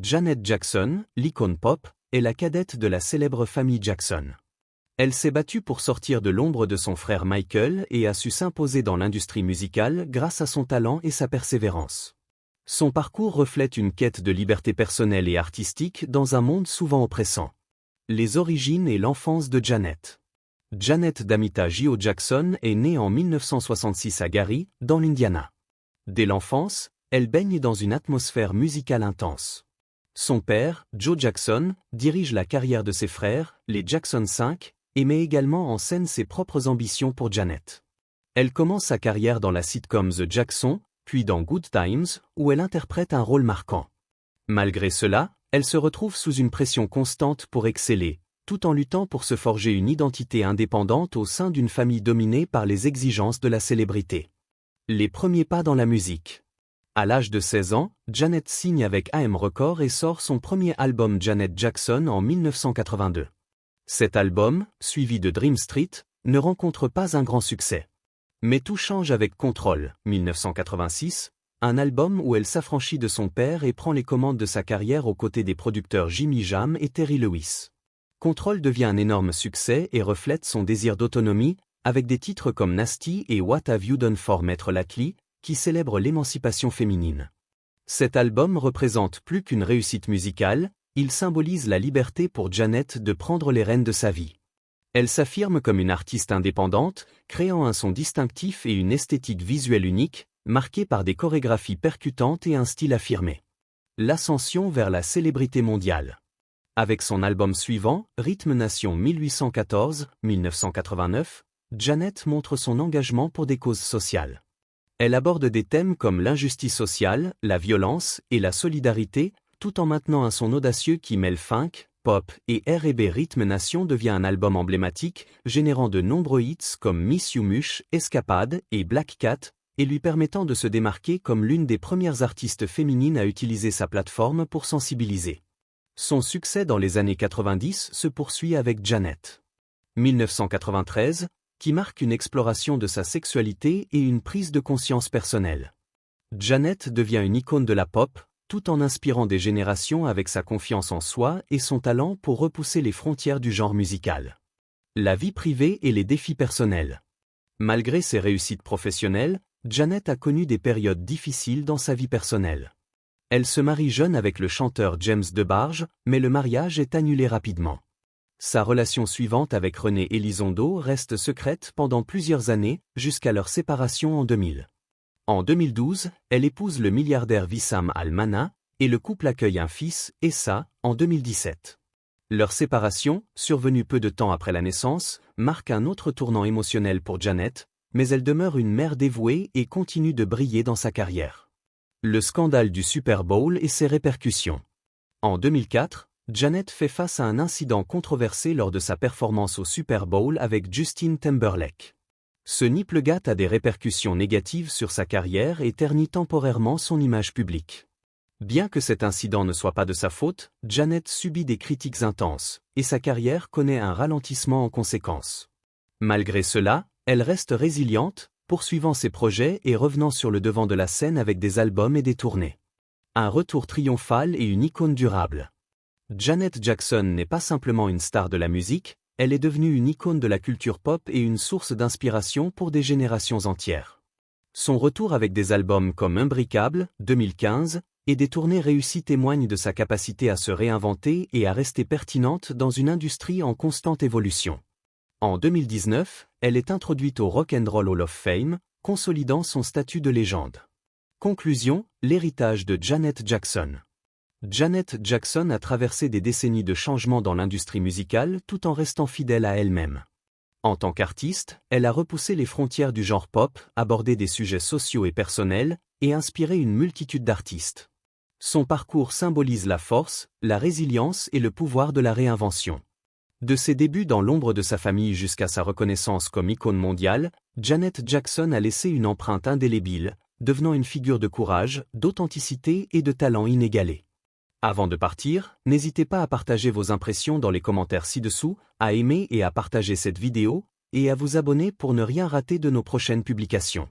Janet Jackson, l'icône pop, est la cadette de la célèbre famille Jackson. Elle s'est battue pour sortir de l'ombre de son frère Michael et a su s'imposer dans l'industrie musicale grâce à son talent et sa persévérance. Son parcours reflète une quête de liberté personnelle et artistique dans un monde souvent oppressant. Les origines et l'enfance de Janet. Janet Damita Gio Jackson est née en 1966 à Gary, dans l'Indiana. Dès l'enfance, elle baigne dans une atmosphère musicale intense. Son père, Joe Jackson, dirige la carrière de ses frères, les Jackson 5, et met également en scène ses propres ambitions pour Janet. Elle commence sa carrière dans la sitcom The Jackson, puis dans Good Times, où elle interprète un rôle marquant. Malgré cela, elle se retrouve sous une pression constante pour exceller, tout en luttant pour se forger une identité indépendante au sein d'une famille dominée par les exigences de la célébrité. Les premiers pas dans la musique. À l'âge de 16 ans, Janet signe avec AM Records et sort son premier album Janet Jackson en 1982. Cet album, suivi de Dream Street, ne rencontre pas un grand succès. Mais tout change avec Control, 1986, un album où elle s'affranchit de son père et prend les commandes de sa carrière aux côtés des producteurs Jimmy Jam et Terry Lewis. Control devient un énorme succès et reflète son désir d'autonomie, avec des titres comme Nasty et What Have You Done For Maître Lacley, qui célèbrent l'émancipation féminine. Cet album représente plus qu'une réussite musicale, il symbolise la liberté pour Janet de prendre les rênes de sa vie. Elle s'affirme comme une artiste indépendante, créant un son distinctif et une esthétique visuelle unique, marquée par des chorégraphies percutantes et un style affirmé. L'ascension vers la célébrité mondiale. Avec son album suivant, Rhythm Nation 1814-1989, Janet montre son engagement pour des causes sociales. Elle aborde des thèmes comme l'injustice sociale, la violence et la solidarité, tout en maintenant un son audacieux qui mêle funk, pop et R&B. Rhythm Nation devient un album emblématique, générant de nombreux hits comme Miss You Much, Escapade et Black Cat, et lui permettant de se démarquer comme l'une des premières artistes féminines à utiliser sa plateforme pour sensibiliser. Son succès dans les années 90 se poursuit avec Janet. 1993, qui marque une exploration de sa sexualité et une prise de conscience personnelle. Janet devient une icône de la pop, tout en inspirant des générations avec sa confiance en soi et son talent pour repousser les frontières du genre musical. La vie privée et les défis personnels. Malgré ses réussites professionnelles, Janet a connu des périodes difficiles dans sa vie personnelle. Elle se marie jeune avec le chanteur James DeBarge, mais le mariage est annulé rapidement. Sa relation suivante avec René Elizondo reste secrète pendant plusieurs années, jusqu'à leur séparation en 2000. En 2012, elle épouse le milliardaire Wissam Al-Mana, et le couple accueille un fils, Essa, en 2017. Leur séparation, survenue peu de temps après la naissance, marque un autre tournant émotionnel pour Janet, mais elle demeure une mère dévouée et continue de briller dans sa carrière. Le scandale du Super Bowl et ses répercussions. En 2004, Janet fait face à un incident controversé lors de sa performance au Super Bowl avec Justin Timberlake. Ce nipple-gate a des répercussions négatives sur sa carrière et ternit temporairement son image publique. Bien que cet incident ne soit pas de sa faute, Janet subit des critiques intenses, et sa carrière connaît un ralentissement en conséquence. Malgré cela, elle reste résiliente, poursuivant ses projets et revenant sur le devant de la scène avec des albums et des tournées. Un retour triomphal et une icône durable. Janet Jackson n'est pas simplement une star de la musique, elle est devenue une icône de la culture pop et une source d'inspiration pour des générations entières. Son retour avec des albums comme Unbreakable, 2015, et des tournées réussies témoignent de sa capacité à se réinventer et à rester pertinente dans une industrie en constante évolution. En 2019, elle est introduite au Rock and Roll Hall of Fame, consolidant son statut de légende. Conclusion, l'héritage de Janet Jackson. Janet Jackson a traversé des décennies de changements dans l'industrie musicale tout en restant fidèle à elle-même. En tant qu'artiste, elle a repoussé les frontières du genre pop, abordé des sujets sociaux et personnels, et inspiré une multitude d'artistes. Son parcours symbolise la force, la résilience et le pouvoir de la réinvention. De ses débuts dans l'ombre de sa famille jusqu'à sa reconnaissance comme icône mondiale, Janet Jackson a laissé une empreinte indélébile, devenant une figure de courage, d'authenticité et de talent inégalé. Avant de partir, n'hésitez pas à partager vos impressions dans les commentaires ci-dessous, à aimer et à partager cette vidéo, et à vous abonner pour ne rien rater de nos prochaines publications.